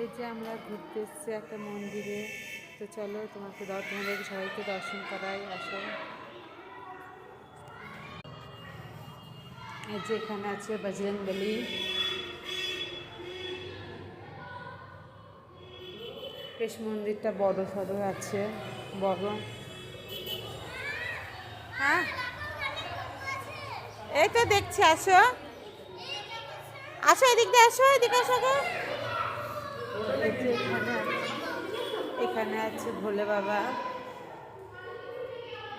এই যে আমরা ঘুরতে এসেছি একটা মন্দিরে, তো চলো তোমাদের সবাইকে দর্শন করাই। আসো, এই যে এখানে আছে বজরংবলী। বেশ মন্দিরটা বড় সড়ো আছে, বড়। হ্যাঁ, এই তো দেখছি। আসো আসো, এদিক দিয়ে আসো, এদিকে আসো গো। এই যে এখানে আছে ভোলে বাবা।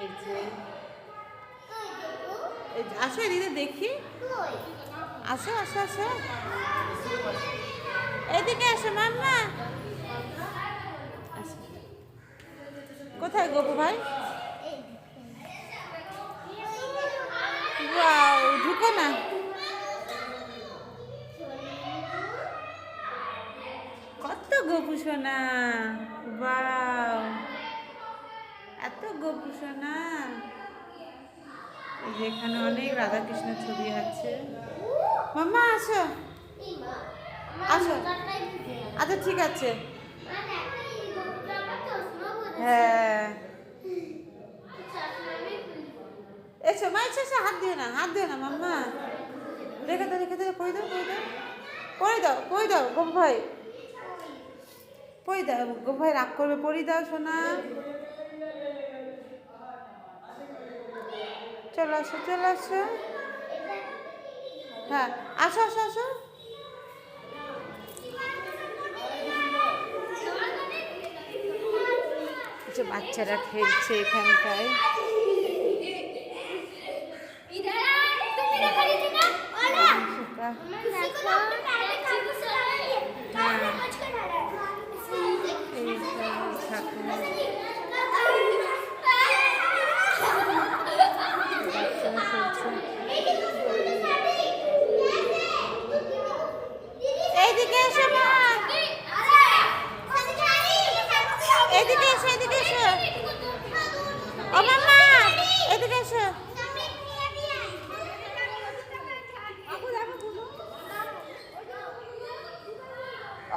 এই যে আসো, এদিকে দেখি। আসো আসো আসো, এদিকে আসো মাম্মা। আসো, কোথায় গোপু ভাই? ওয়াও, ঢুকো না। কত গোপু সোনা, ওয়াও, এত গোপু সোনা। এখানে অনেক রাধাকৃষ্ণের ছবি আছে। মাম্মা আসো আসো, আচ্ছা ঠিক আছে। হ্যাঁ, এসো মা, এসো এসো, হাত দিও না, হাত দিও না মাম্মা। রেখে দাও, রেখে দাও, কই দাও, কই দাও, পড়ে দাও, কই দাও গোপ ভাই, পড়ে দাও। গোপ ভাই রাগ করবে, পড়ি দাও সোনা। চলো আসো, চলো আসো। হ্যাঁ, আসো আসো আসো। যে বাচ্চারা খেলছে এখানটায়। এইদিকে এসো মা, এদিকে এসো, এদিকে এসো। ও মাম্মা, এদিকে এসো।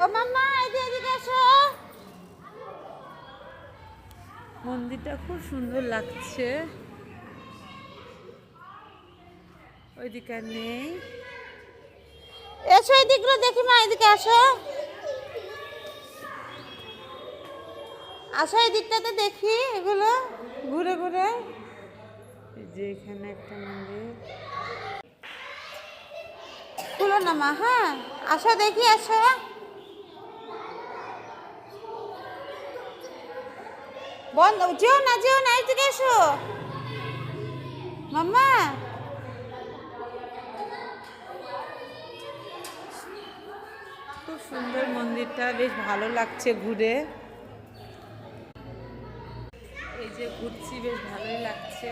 ও মাম্মা, এদিকে এসো। মন্দিরটা খুব সুন্দর লাগছে। ওইদিকে নেই, এসো এদিকগুলো দেখি মা, এদিকে আসো। আসো, এই দিকটাতে দেখি এগুলো ঘুরে ঘুরে। এই যে এখানে একটা মন্দির। খুলো না মা, হ্যাঁ আসো দেখি, আসো। বন্ধ, যেও না, যেও না, এদিকে এসো মাম্মা। খুব সুন্দর মন্দিরটা, বেশ ভালো লাগছে ঘুরে। এই যে ঘুরছি, বেশ ভালোই লাগছে।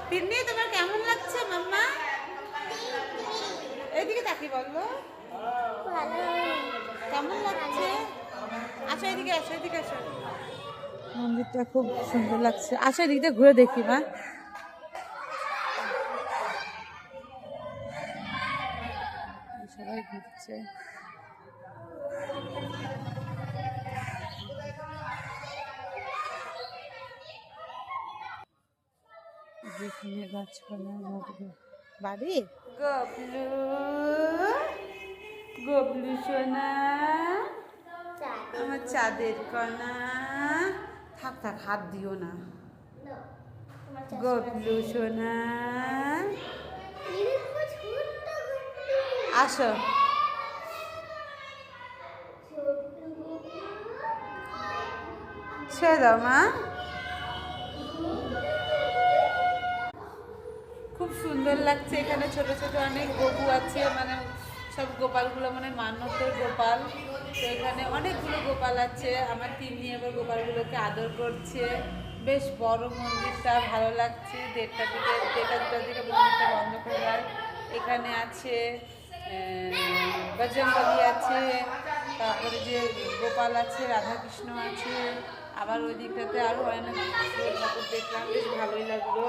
তিন্নি, তোমার কেমন লাগছে মাম্মা? এইদিকে তাকি বললো, কেমন লাগছে? আসো এদিকে, আসো এদিকে আসো। মন্দিরটা খুব সুন্দর লাগছে। আসো এদিক দিয়ে ঘুরে দেখি মা। সবাই ঘুরছে। যেখানে গাছপালা বাড়ি। গবলু, গবলু সোনা, আমার চাঁদের কণা। থাক থাক, হাত দিও না। গবলু সোনা, আসো। ছেড়ে দাও মা। খুব সুন্দর লাগছে। এখানে ছোট ছোট অনেক গরু আছে, মানে সব গোপালগুলো মানে মান্যতের গোপাল। তো এখানে অনেকগুলো গোপাল আছে। আমার তিন্নি এবার গোপালগুলোকে আদর করছে। বেশ বড় মন্দিরটা, ভালো লাগছে। দেড়টার দিকে মন্দিরটা বন্ধ করে দেয়। এখানে আছে বজরংবলী আছে, তারপরে যে গোপাল আছে, রাধাকৃষ্ণ আছে। আবার ওই দিকটাতে আরও অনেক ঠাকুর দেখলাম, বেশ ভালোই লাগলো।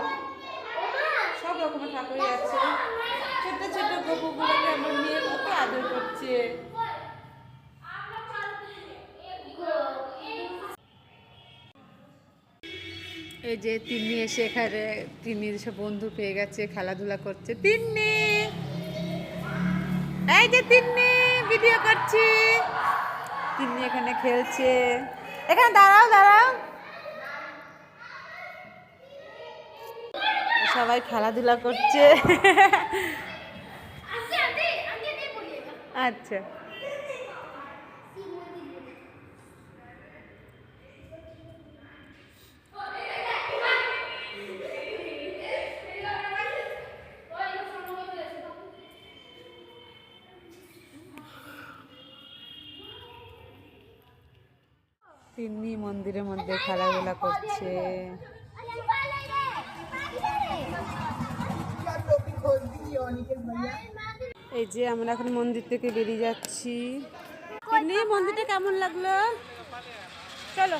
সব রকমের ঠাকুরই আছে। ছোট ছোট গপুগুলোকে আমার মেয়ে কত আদর করছে। এই যে তিন্নি এসে এখানে তিন্নির সব বন্ধু পেয়ে গেছে, খেলাধুলা করছে। তিন্নি, এই যে তিন্নি, ভিডিও করছি। তিন্নি এখানে খেলছে। এখানে দাঁড়াও দাঁড়াও, সবাই খেলাধুলা করছে। আচ্ছা, তিন্নি মন্দিরের মধ্যে খেলাধুলা করছে। এই যে আমরা এখন মন্দির থেকে বেরিয়ে যাচ্ছি। তিন্নি, মন্দিরটা কেমন লাগলো? চলো।